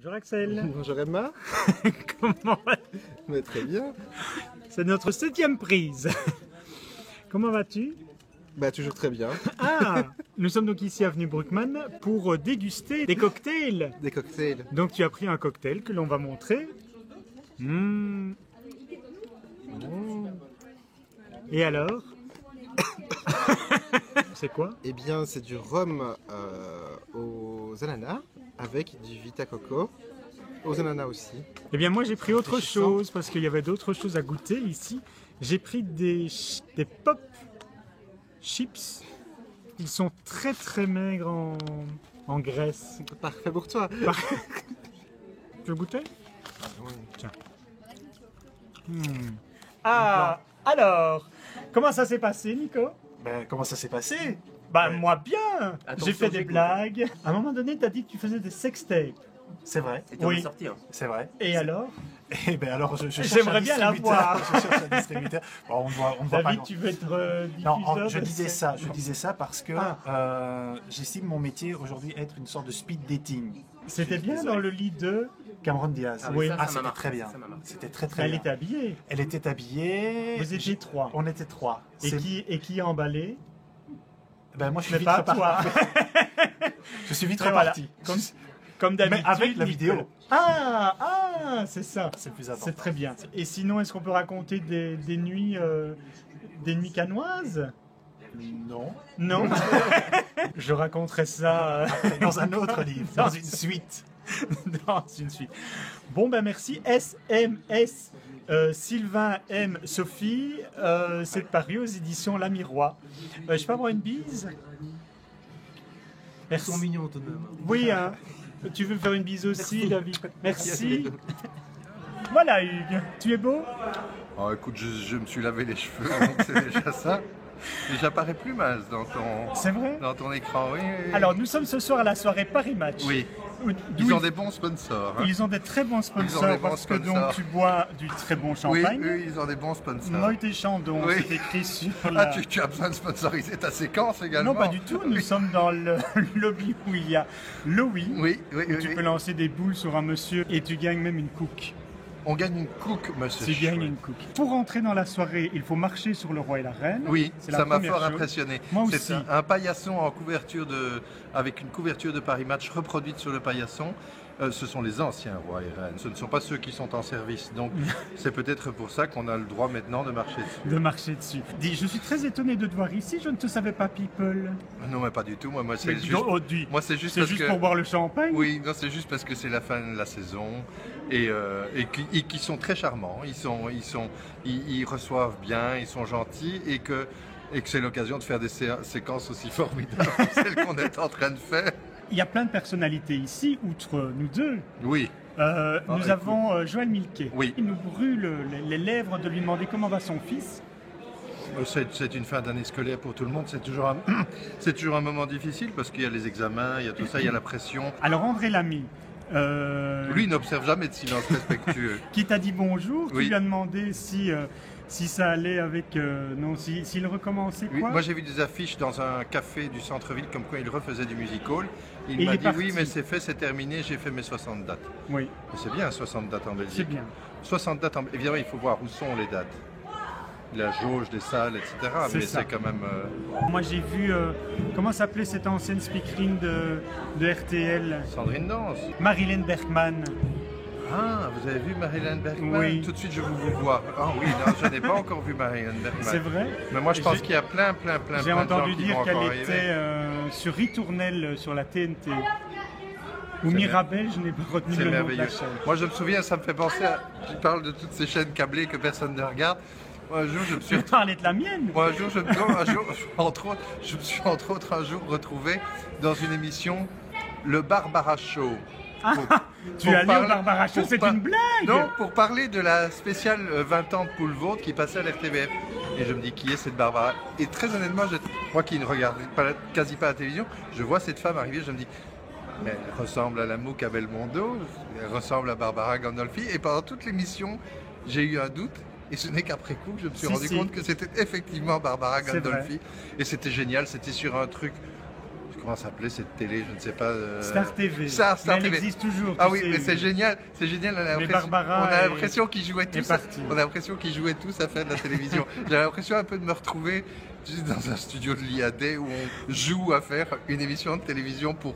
Bonjour Axel. Bonjour Emma. Comment vas-tu? Mais très bien. C'est notre 7e prise. Comment vas-tu? Bah toujours très bien. Ah, nous sommes donc ici avenue Bruckmann pour déguster des cocktails. Des cocktails. Donc tu as pris un cocktail que l'on va montrer. Et alors? C'est quoi? Eh bien c'est du rhum aux ananas avec du Vita Coco aux ananas aussi. Eh bien moi j'ai pris autre chose parce qu'il y avait d'autres choses à goûter ici. J'ai pris des pop chips. Ils sont très très maigres en graisse. Parfait pour toi. Tu veux goûter? Oui. Tiens. Ah, alors, comment ça s'est passé, Nico? Ben, comment ça s'est passé? Bah, Ouais. moi bien. Attention, J'ai fait des j'écoute. blagues. À un moment donné, tu as dit que tu faisais des sextapes. C'est vrai, C'était Oui. en sortie, hein. c'est vrai. Et alors? Et ben alors, je cherche J'aimerais un bien la distributeur. voir. Je cherche un distributeur. Bon, on ne voit pas. David, non. tu veux être Non, diffuseur je de disais sexe? ça. Je disais ça parce que Ah. j'estime mon métier aujourd'hui être une sorte de speed dating. C'était bien dans le lit de... Cameron Diaz. Ah oui, ça, Ah, ça m'a c'était marqué, très bien. ça m'a marqué. C'était très très Elle bien. était habillée. Elle était habillée. Vous étiez trois. On était trois. C'est- Et qui a emballé? Ben moi je suis Mais vite pas reparti. toi. Je suis vite Et voilà. reparti. Comme d'habitude. Mais avec la Nico. vidéo. Ah, c'est ça. C'est le plus important. C'est très bien. Et sinon, est-ce qu'on peut raconter des nuits canoises? Non. Non. Je raconterai ça Dans un autre livre, dans une suite. dans une suite. Bon, ben merci. SMS Sylvain M. Sophie. C'est paru aux éditions La Miroir. Je peux avoir une bise? Ils Merci. sont mignons tout de même. Oui, hein. Tu veux me faire une bise aussi, Merci. David? Merci. Voilà, Hugues. Tu es beau? Oh, écoute, je me suis lavé les cheveux, donc c'est déjà ça. Et j'apparais plus mal C'est vrai? dans ton écran, oui. Alors, nous sommes ce soir à la soirée Paris Match. Oui, D'où ils ont des bons sponsors. hein. Ils ont des très bons sponsors Ils ont des bons parce que donc sponsors. tu bois du très bon Oui, champagne. oui, ils ont des bons sponsors. Moët et Chandon, Oui. c'est écrit sur Ah, la... tu as besoin de sponsoriser ta séquence également? Non, pas du tout. Nous sommes dans le lobby où il y a Louis. Oui, oui, Où oui. tu oui. peux lancer des boules sur un monsieur et tu gagnes même une cook. On gagne une cook, monsieur. Tu gagnes chouette. une cook. Pour entrer dans la soirée, il faut marcher sur le roi et la reine. Oui, C'est la ça m'a première fort chose. impressionné. Moi C'est aussi. un paillasson en couverture avec une couverture de Paris Match reproduite sur le paillasson. Ce sont les anciens rois et reines, ce ne sont pas ceux qui sont en service. Donc c'est peut-être pour ça qu'on a le droit maintenant de marcher dessus. De marcher dessus. Dis, je suis très étonné de te voir ici. Je ne te savais pas, people. Non, mais pas du tout. Moi, Mais c'est dis juste. donc, oh, dis, Moi, c'est juste c'est parce juste que. pour boire le champagne. Oui, non, c'est juste parce que c'est la fin de la saison et qui sont très charmants. Ils reçoivent bien, ils sont gentils et que c'est l'occasion de faire des séquences aussi formidables que celles qu'on est en train de faire. Il y a plein de personnalités ici, outre nous deux. Oui, Nous écoute. avons Joël Milquet. Oui. Il nous brûle les lèvres de lui demander comment va son fils. c'est une fin d'année scolaire pour tout le monde. C'est toujours un moment difficile parce qu'il y a les examens, il y a tout ça, il y a la pression. Alors André Lamy, Lui, il n'observe jamais de silence respectueux. qui t'a dit bonjour, tu Oui. lui as demandé si ça allait avec... non, s'il recommençait Oui, quoi? moi j'ai vu des affiches dans un café du centre-ville comme quoi il refaisait du music hall. Il Et m'a il est dit parti. oui mais c'est fait, c'est terminé, j'ai fait mes 60 dates. Oui, Et c'est bien 60 dates en Belgique. c'est bien. 60 dates évidemment il faut voir où sont les dates. La jauge des salles, etc. C'est Mais ça. c'est quand même... Moi j'ai vu, comment s'appelait cette ancienne speakerine de RTL? Sandrine Danse. Marilyn Bergman. Ah, vous avez vu Marilyn Bergman? Oui. Tout de suite je vous vois. Ah oui, non, je n'ai pas encore vu Marilyn Bergman. C'est vrai? Mais moi je pense J'ai- qu'il y a plein J'ai de gens entendu qui dire vont qu'elle encore était arriver. sur Ritournelle sur la TNT. Ou C'est Mirabel, je n'ai pas retenu C'est le nom de la merveilleux. chaîne. Moi, je me souviens, ça me fait penser à... Tu parles de toutes ces chaînes câblées que personne ne regarde. Moi, un jour, je me suis... Tu parlais de la mienne? Moi, un jour, je me suis entre autres un jour retrouvé dans une émission, le Barbara Show. Tu es allé au parler- Barbara Show, pour c'est par- une blague! Non, pour parler de la spéciale 20 ans de Poule Vôtre qui passait à l'RTBF. Et je me dis, qui est cette Barbara? Et très honnêtement, moi qui ne regarde quasi pas la télévision, je vois cette femme arriver, je me dis, mais elle ressemble à la Mouque à Belmondo, elle ressemble à Barbara Gandolfi. Et pendant toute l'émission, j'ai eu un doute. Et ce n'est qu'après coup que je me suis Si, rendu si. compte que c'était effectivement Barbara C'est Gandolfi. Et c'était génial, c'était sur un truc comment ça s'appelait cette télé, je ne sais pas. Star TV. Star Mais elle TV. existe toujours. Ah tu oui, sais. mais c'est génial, c'est génial. Mais Barbara On a est- l'impression qu'ils jouaient est tous. partie. On a l'impression qu'ils jouaient tous à faire de la télévision. J'ai l'impression un peu de me retrouver juste dans un studio de l'IAD où on joue à faire une émission de télévision pour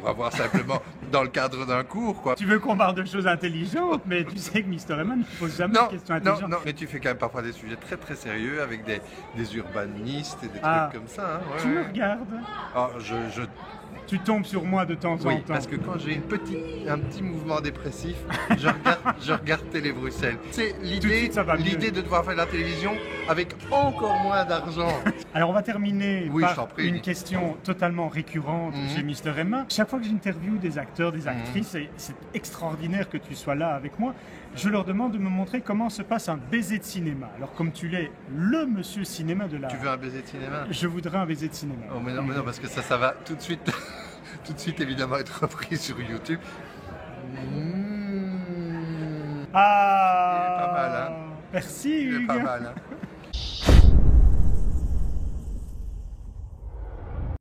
avoir simplement dans le cadre d'un cours, quoi. Tu veux qu'on parle de choses intelligentes, mais tu sais que Mister Eman ne pose jamais Non, de questions non, intelligentes. non, mais tu fais quand même parfois des sujets très très sérieux avec des urbanistes et des Ah. trucs comme ça. Hein, ouais, Tu me ouais. regardes, Ah, tu tombes sur moi de temps oui, en temps. parce que quand j'ai un petit mouvement dépressif, je regarde Télé Bruxelles. C'est Tout de suite, ça va mieux. l'idée de devoir faire de la télévision avec encore moins d'argent. Alors on va terminer Oui, je t'en par prie. une question totalement récurrente Mhm. chez Mister Emma. Chaque fois que j'interviewe des acteurs, des actrices, et c'est extraordinaire que tu sois là avec moi, je leur demande de me montrer comment se passe un baiser de cinéma. Alors comme tu l'es le monsieur cinéma de la... Tu veux un baiser de cinéma? Je voudrais un baiser de cinéma. Oh, mais non, parce que ça va tout de suite, tout de suite évidemment être repris sur YouTube. Ah, Il est pas mal, hein. Merci Il est Hugues. pas mal, hein.